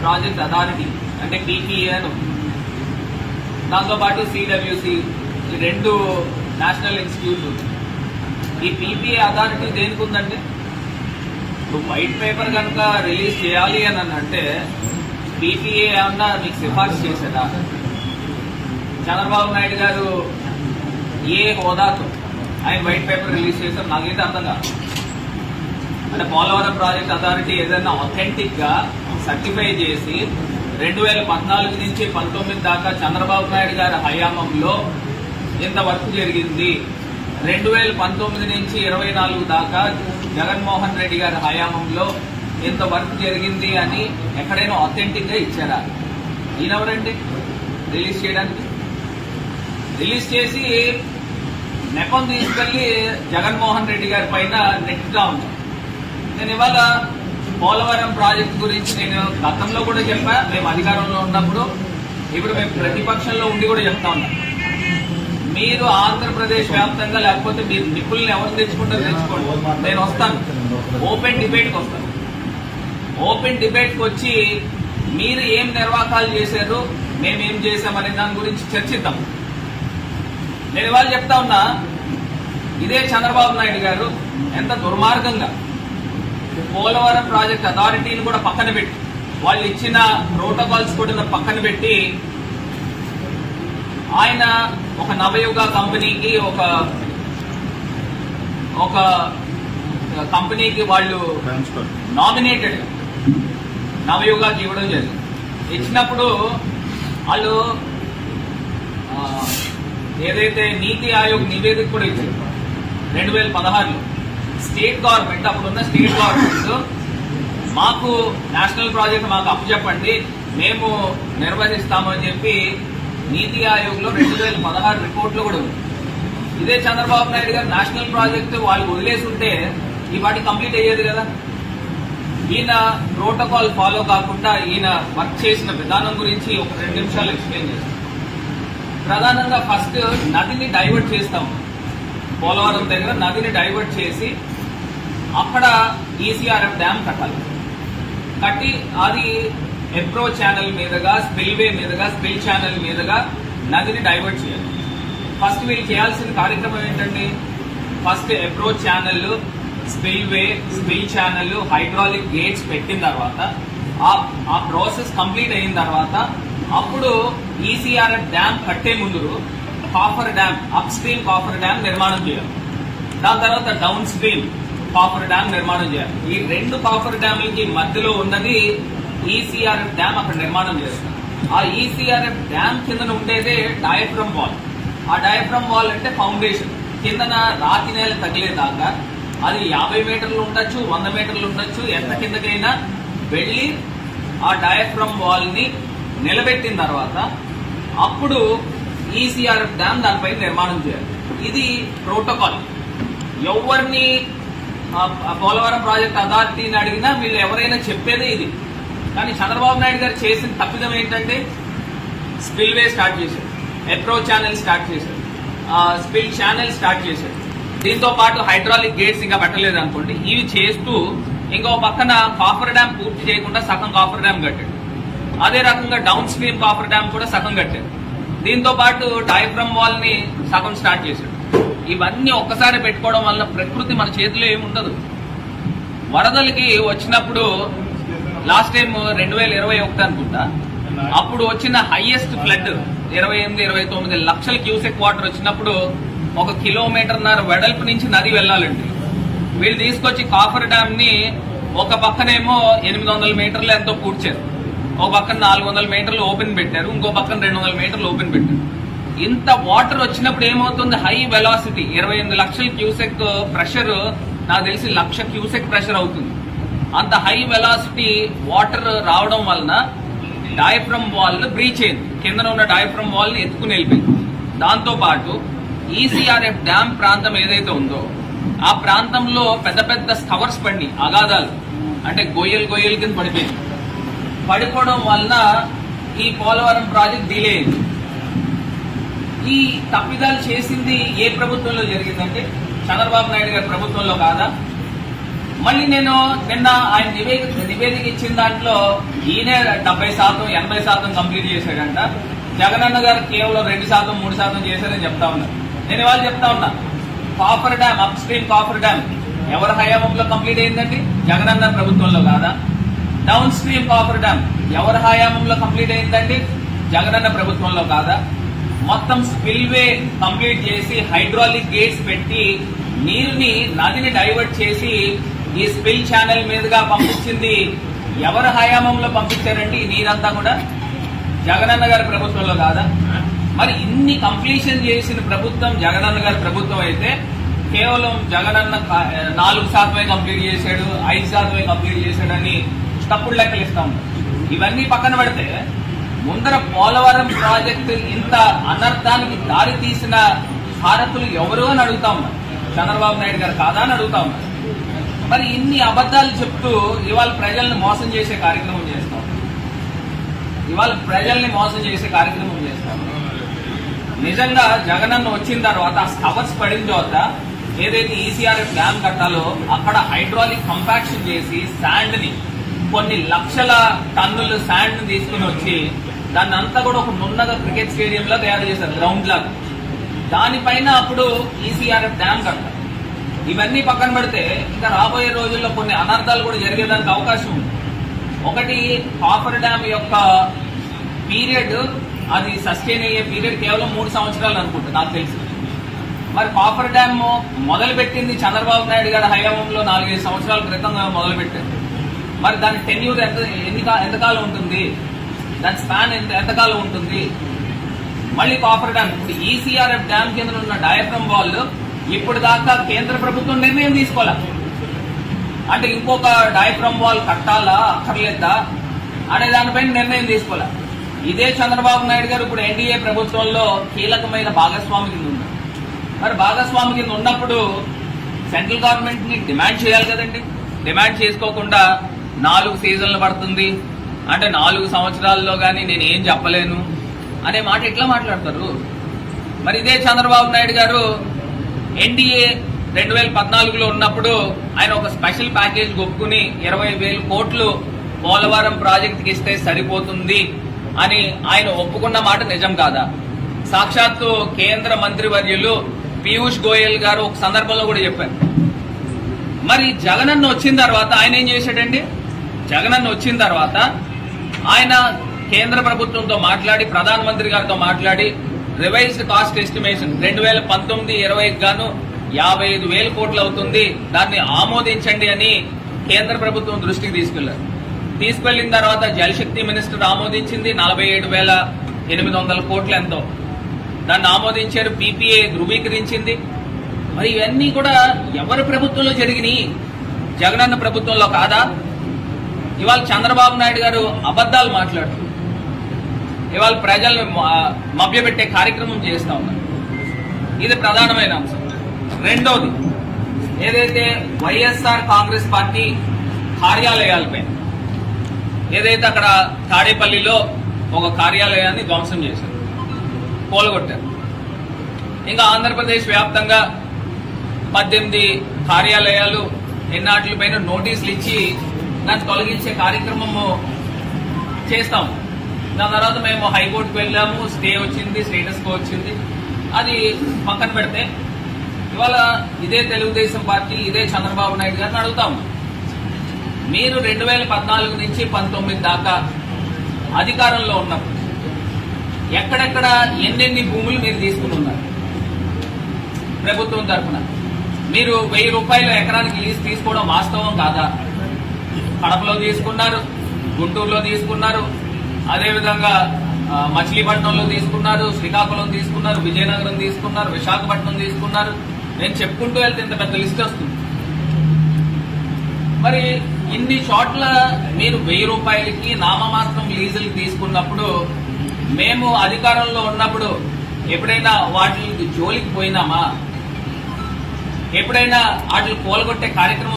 Project authority అంటే PPA అని ఉంది. దాంతోపాటు సిడబ్ల్యూసి, ఈ రెండు నేషనల్ ఇన్స్టిట్యూట్ ఉంది. ఈ పీపీఏ అథారిటీ దేనికి ఉందంటే, ఇప్పుడు వైట్ పేపర్ కనుక రిలీజ్ చేయాలి అని అంటే పీపీఏ ఏమన్నా మీకు సిఫార్సు చేశారా? చంద్రబాబు నాయుడు గారు ఏ హోదాతో ఆయన వైట్ పేపర్ రిలీజ్ చేశారు నాకైతే అర్థం కాదు. అంటే పోలవరం ప్రాజెక్ట్ అథారిటీ ఏదైనా ఆథెంటిక్ గా సర్టిఫై చేసి 2014 నుంచి 19 దాకా చంద్రబాబు నాయుడు గారి హయాంలో ఇంత వర్క్ జరిగింది, 2019 నుంచి 24 దాకా జగన్మోహన్ రెడ్డి గారి హయాంలో ఇంత వర్క్ జరిగింది అని ఎక్కడైనా ఆథెంటిక్ గా ఇచ్చారా? ఈయనెవరండి రిలీజ్ చేయడానికి? రిలీజ్ చేసి నెపం తీసుకెళ్లి జగన్మోహన్ రెడ్డి గారి పైన నెట్టుగా ఉంది. నేను ఇవాళ పోలవరం ప్రాజెక్టు గురించి నేను గతంలో కూడా చెప్పా, మేము అధికారంలో ఉన్నప్పుడు, ఇప్పుడు మేము ప్రతిపక్షంలో ఉండి కూడా చెప్తా ఉన్నాం. మీరు ఆంధ్రప్రదేశ్ వ్యాప్తంగా లేకపోతే మీరు నిపుణులను ఎవరు తెచ్చుకుంటారో తెచ్చుకోండి, నేను వస్తాను, ఓపెన్ డిబేట్కి వస్తాను. ఓపెన్ డిబేట్కి వచ్చి మీరు ఏం నిర్వాకాలు చేశారు, మేమేం చేశామనే దాని గురించి చర్చిద్దాం. నేను ఇవాళ చెప్తా ఉన్నా, ఇదే చంద్రబాబు నాయుడు గారు ఎంత దుర్మార్గంగా పోలవరం ప్రాజెక్ట్ అథారిటీని కూడా పక్కన పెట్టి, వాళ్ళు ఇచ్చిన ప్రోటోకాల్స్ కూడా పక్కన పెట్టి, ఆయన ఒక నవయుగ కంపెనీకి ఒక కంపెనీకి వాళ్ళు నామినేటెడ్ నవయుగాకి ఇవ్వడం జరిగింది. ఇచ్చినప్పుడు వాళ్ళు ఏదైతే నీతి ఆయోగ్ నివేదిక కూడా ఇచ్చారు 2016లో. స్టేట్ గవర్నమెంట్, అప్పుడున్న స్టేట్ గవర్నమెంట్ మాకు నేషనల్ ప్రాజెక్ట్ మాకు అప్పచెప్పండి, మేము నిర్వహిస్తామని చెప్పి నీతి ఆయోగ్ లో 2016 రిపోర్ట్లో కూడా ఉంది. ఇదే చంద్రబాబు నాయుడు గారు నేషనల్ ప్రాజెక్టు వాళ్ళు వదిలేసి ఉంటే ఈ వాటి కంప్లీట్ అయ్యేది కదా. ఈయన ప్రోటోకాల్ ఫాలో కాకుండా ఈయన వర్క్ చేసిన విధానం గురించి ఒక 2 నిమిషాలు ఎక్స్ప్లెయిన్ చేస్తాం. ప్రధానంగా ఫస్ట్ నదిని డైవర్ట్ చేస్తాం, పోలవరం దగ్గర నదిని డైవర్ట్ చేసి అక్కడ ఈసీఆర్ఎఫ్ డ్యామ్ కట్టాలి. కట్టి అది అప్రోచ్ ఛానల్ మీదుగా, స్పిల్వే మీదుగా, స్పిల్ ఛానల్ మీదుగా నదిని డైవర్ట్ చేయాలి. ఫస్ట్ వీళ్ళు చేయాల్సిన కార్యక్రమం ఏంటండి, first approach channel, spillway, spill channel, hydraulic gates పెట్టిన తర్వాత ఆ ప్రాసెస్ కంప్లీట్ అయిన తర్వాత అప్పుడు ఈసీఆర్ఎఫ్ డ్యామ్ కట్టే ముందు coffer dam, up stream coffer dam నిర్మాణం చేయాలి. దాని తర్వాత డౌన్ స్ట్రీమ్ కాఫర్ డ్యామ్ నిర్మాణం చేయాలి. ఈ 2 కాఫర్ డ్యామ్లకి మధ్యలో ఉన్నది ఈసీఆర్ఎఫ్ డ్యామ్ అక్కడ నిర్మాణం చేస్తారు. ఆ ఈసీఆర్ఎఫ్ డ్యామ్ కింద ఉండేదే డయాఫ్రమ్ వాల్. ఆ డయాఫ్రమ్ వాల్ అంటే ఫౌండేషన్, కిందన రాతి నేల తగిలేదాకా అది 50 మీటర్లు ఉండొచ్చు, 100 మీటర్లు ఉండొచ్చు, ఎంత కిందకైనా వెళ్లి ఆ డయాఫ్రమ్ వాల్ ని నిలబెట్టిన తర్వాత అప్పుడు ఈసీఆర్ఎఫ్ డ్యామ్ దానిపై నిర్మాణం చేయాలి. ఇది ప్రోటోకాల్. ఎవరిని పోలవరం ప్రాజెక్ట్ అథారిటీని అడిగినా వీళ్ళు ఎవరైనా చెప్పేదే ఇది. కానీ చంద్రబాబు నాయుడు గారు చేసిన తప్పిదం ఏంటంటే స్పిల్వే స్టార్ట్ చేశారు, అప్రోచ్ ఛానల్ స్టార్ట్ చేశారు, స్పిల్ ఛానల్ స్టార్ట్ చేశారు. దీంతో పాటు హైడ్రాలిక్ గేట్స్ ఇంకా పెట్టలేదు అనుకోండి. ఇవి చేస్తూ ఇంకో పక్కన కాఫర్ డ్యామ్ పూర్తి చేయకుండా సగం కాఫర్ డ్యామ్ కట్టాడు. అదే రకంగా డౌన్ స్ట్రీమ్ కాఫర్ డ్యామ్ కూడా సగం కట్టారు. దీంతో పాటు డయాఫ్రమ్ వాల్ ని సగం స్టార్ట్ చేశాడు. ఇవన్నీ ఒక్కసారి పెట్టుకోవడం వల్ల ప్రకృతి మన చేతిలో ఏముండదు. వరదలకి వచ్చినప్పుడు లాస్ట్ టైం 2021 అనుకుంటా, అప్పుడు వచ్చిన హైయెస్ట్ ఫ్లడ్ 28-29 లక్షల క్యూసెక్ వాటర్ వచ్చినప్పుడు 1 కిలోమీటర్న్నర వెడల్పు నుంచి నది వెళ్లాలండి. వీళ్ళు తీసుకొచ్చి కాఫర్ డ్యామ్ ని ఒక పక్కనేమో 800 మీటర్లు ఎంతో పూడ్చారు, ఒక పక్కన 400 మీటర్లు ఓపెన్ పెట్టారు, ఇంకో పక్కన 200 మీటర్లు ఓపెన్ పెట్టారు. ఇంత వాటర్ వచ్చినప్పుడు ఏమవుతుంది, హై వెలాసిటీ 28 లక్షల క్యూసెక్ ప్రెషర్, నాకు తెలిసి 1,00,000 క్యూసెక్ ప్రెషర్ అవుతుంది. అంత హై వెలాసిటీ వాటర్ రావడం వలన డయాఫ్రమ్ వాల్ బ్రీచ్ అయింది, కింద ఉన్న డయాఫ్రమ్ వాల్ ని ఎత్తుకుని వెళ్ళిపోయింది. దాంతో పాటు ఈసీఆర్ఎఫ్ డ్యామ్ ప్రాంతం ఏదైతే ఉందో ఆ ప్రాంతంలో పెద్ద పెద్ద స్కవర్స్ పడి, అగాధాలు అంటే గొయ్యలు కింద పడిపోయింది. పడిపోవడం వలన ఈ పోలవరం ప్రాజెక్ట్ డిలే అయింది. ఈ తప్పిదాలు చేసింది ఏ ప్రభుత్వంలో జరిగిందంటే చంద్రబాబు నాయుడు గారి ప్రభుత్వంలో కాదా? మళ్ళీ నేను నిన్న ఆయన నివేదిక ఇచ్చిన దాంట్లో ఈయనే 70%, 80% కంప్లీట్ చేశాడంట. జగనన్న గారు కేవలం 2%, 3% చేశారని చెప్తా ఉన్నారు. నేను ఇవాళ చెప్తా ఉన్నా, coffer dam, up stream coffer dam ఎవరి హయాంలో కంప్లీట్ అయిందండి? జగనన్న ప్రభుత్వంలో కాదా? డౌన్ స్ట్రీమ్ కాఫర్ డ్యామ్ ఎవరి హయాంలో కంప్లీట్ అయిందండి? జగనన్న ప్రభుత్వంలో కాదా? మొత్తం స్పిల్వే కంప్లీట్ చేసి హైడ్రాలిక్ గేట్స్ పెట్టి నీరుని నదిని డైవర్ట్ చేసి ఈ స్పిల్ ఛానల్ మీదుగా పంపించింది ఎవరి హయాంలో పంపించారండి? ఈ నీరంతా కూడా జగనన్న గారి ప్రభుత్వంలో కాదా? మరి ఇన్ని కంప్లీషన్ చేసిన ప్రభుత్వం జగనన్న గారి ప్రభుత్వం అయితే కేవలం జగనన్న 4% కంప్లీట్ చేశాడు, 5% కంప్లీట్ చేశాడని తప్పుడు లెక్కలు ఇస్తా ఉంటారు. ఇవన్నీ పక్కన పెడితే ముందర పోలవరం ప్రాజెక్టు ఇంత అనర్థానికి దారి తీసిన భారతులు ఎవరు అని అడుగుతా ఉన్నారు. చంద్రబాబు నాయుడు గారు కాదా అని అడుగుతా ఉన్నారు. మరి ఇన్ని అబద్దాలు చెప్తూ ఇవాళ ప్రజల్ని మోసం చేసే కార్యక్రమం చేస్తాం. నిజంగా జగనన్న వచ్చిన తర్వాత కవర్స్ పడిన తర్వాత ఏదైతే ఈసీఆర్ఎఫ్ డ్యామ్ కట్టాలో అక్కడ హైడ్రాలిక్ కంపాక్షన్ చేసి శాండ్ ని కొన్ని లక్షల టన్నులు శాండ్ ని తీసుకుని వచ్చి దాన్ని అంతా కూడా ఒక నున్నగా క్రికెట్ స్టేడియం లా తయారు చేశారు, గ్రౌండ్ లాగా. దానిపైన అప్పుడు ఈసీఆర్ఎఫ్ డ్యామ్ కట్టాలి. ఇవన్నీ పక్కన పెడితే ఇంకా రాబోయే రోజుల్లో కొన్ని అనర్థాలు కూడా జరిగేదానికి అవకాశం ఉంది. ఒకటి, కాఫర్ డ్యామ్ యొక్క పీరియడ్, అది సస్టైన్ అయ్యే పీరియడ్ కేవలం 3 సంవత్సరాలు అనుకుంటా నాకు తెలిసి. మరి కాఫర్ డ్యామ్ మొదలు పెట్టింది చంద్రబాబు నాయుడు గారి హయాంలో 4-5 సంవత్సరాల క్రితం మొదలు పెట్టారు. మరి దాని టెన్యూర్ ఎంతకాలం ఉంటుంది? దాని స్పాన్ ఎంతకాలం ఉంటుంది? మళ్ళీ కాఫర్ డ్యామ్, ఇప్పుడు ఈసీఆర్ఎఫ్ డ్యామ్ కింద ఉన్న డయాఫ్రమ్ వాల్ ఇప్పుడు దాకా కేంద్ర ప్రభుత్వం నిర్ణయం తీసుకోవాలా, అంటే ఇంకొక డయాఫ్రమ్ వాల్ కట్టాలా అక్కర్లేదా అనే దానిపైన నిర్ణయం తీసుకోవాలా. ఇదే చంద్రబాబు నాయుడు గారు ఇప్పుడు ఎన్డీఏ ప్రభుత్వంలో కీలకమైన భాగస్వామి కింద ఉన్నారు. మరి భాగస్వామి కింద ఉన్నప్పుడు సెంట్రల్ గవర్నమెంట్ ని డిమాండ్ చేయాలి కదండి. డిమాండ్ చేసుకోకుండా 4 సీజన్లు పడుతుంది అంటే 4 సంవత్సరాల్లో గానీ నేను ఏం చెప్పలేను అనే మాట ఎట్లా మాట్లాడతారు? మరి ఇదే చంద్రబాబు నాయుడు గారు ఎన్డీఏ 2014లో ఉన్నప్పుడు ఆయన ఒక స్పెషల్ ప్యాకేజ్ ఒప్పుకుని 20,000 కోట్లు పోలవరం ప్రాజెక్టుకి ఇస్తే సరిపోతుంది అని ఆయన ఒప్పుకున్న మాట నిజం కాదా? సాక్షాత్తు కేంద్ర మంత్రివర్యులు పీయూష్ గోయల్ గారు ఒక సందర్భంలో కూడా చెప్పారు. మరి జగనన్న వచ్చిన తర్వాత ఆయన ఏం చేశాడండి? జగనన్న వచ్చిన తర్వాత ఆయన కేంద్ర ప్రభుత్వంతో మాట్లాడి, ప్రధానమంత్రి గారితో మాట్లాడి రివైజ్డ్ కాస్ట్ ఎస్టిమేషన్ 2019-20కి గాను 55,000 కోట్లు అవుతుంది, దాన్ని ఆమోదించండి అని కేంద్ర ప్రభుత్వం దృష్టికి తీసుకెళ్లిన తర్వాత జలశక్తి మినిస్టర్ ఆమోదించింది 47,800 కోట్లు ఎంతో, దాన్ని ఆమోదించారు. పీపీఏ ధృవీకరించింది. మరి ఇవన్నీ కూడా ఎవరి ప్రభుత్వంలో జరిగినాయి? జగనన్న ప్రభుత్వంలో కాదా? ఇవాళ చంద్రబాబు నాయుడు గారు అబద్దాలు మాట్లాడుతూ ఇవాళ ప్రజలను మభ్యపెట్టే కార్యక్రమం చేస్తా ఉన్నారు. ఇది ప్రధానమైన అంశం. రెండోది, ఏదైతే వైఎస్ఆర్ కాంగ్రెస్ పార్టీ కార్యాలయాలపై ఏదైతే అక్కడ తాడేపల్లిలో ఒక కార్యాలయాన్ని ధ్వంసం చేశారు, కూలగొట్టారు. ఇంకా ఆంధ్రప్రదేశ్ వ్యాప్తంగా 18 కార్యాలయాలు ఎన్నాటిపైన నోటీసులు ఇచ్చి దాన్ని తొలగించే కార్యక్రమము చేస్తాము. దాని తర్వాత మేము హైకోర్టుకు వెళ్ళాము, స్టే వచ్చింది, స్టేటస్ కో వచ్చింది. అది పక్కన పెడితే ఇవాళ ఇదే తెలుగుదేశం పార్టీ, ఇదే చంద్రబాబు నాయుడు గారిని అడుగుతాము, మీరు 2014 నుంచి 19 దాకా అధికారంలో ఉన్నప్పుడు ఎక్కడెక్కడ ఎన్నెన్ని భూములు మీరు తీసుకుని ఉన్నారు? ప్రభుత్వం తరఫున మీరు 1000 రూపాయల ఎకరానికి లీజ్ తీసుకోవడం వాస్తవం కాదా? కడపలో తీసుకున్నారు, గుంటూరులో తీసుకున్నారు, అదేవిధంగా మచిలీపట్నంలో తీసుకున్నారు, శ్రీకాకుళం తీసుకున్నారు, విజయనగరం తీసుకున్నారు, విశాఖపట్నం తీసుకున్నారు. నేను చెప్పుకుంటూ వెళ్తే ఇంత పెద్ద లిస్ట్ వస్తుంది. మరి ఇన్ని చోట్ల మీరు 1000 రూపాయలకి నామమాత్రం లీజులు తీసుకున్నప్పుడు మేము అధికారంలో ఉన్నప్పుడు ఎప్పుడైనా వాటికి జోలికి పోయినామా? ఎప్పుడైనా వాటిని కూలగొట్టే కార్యక్రమం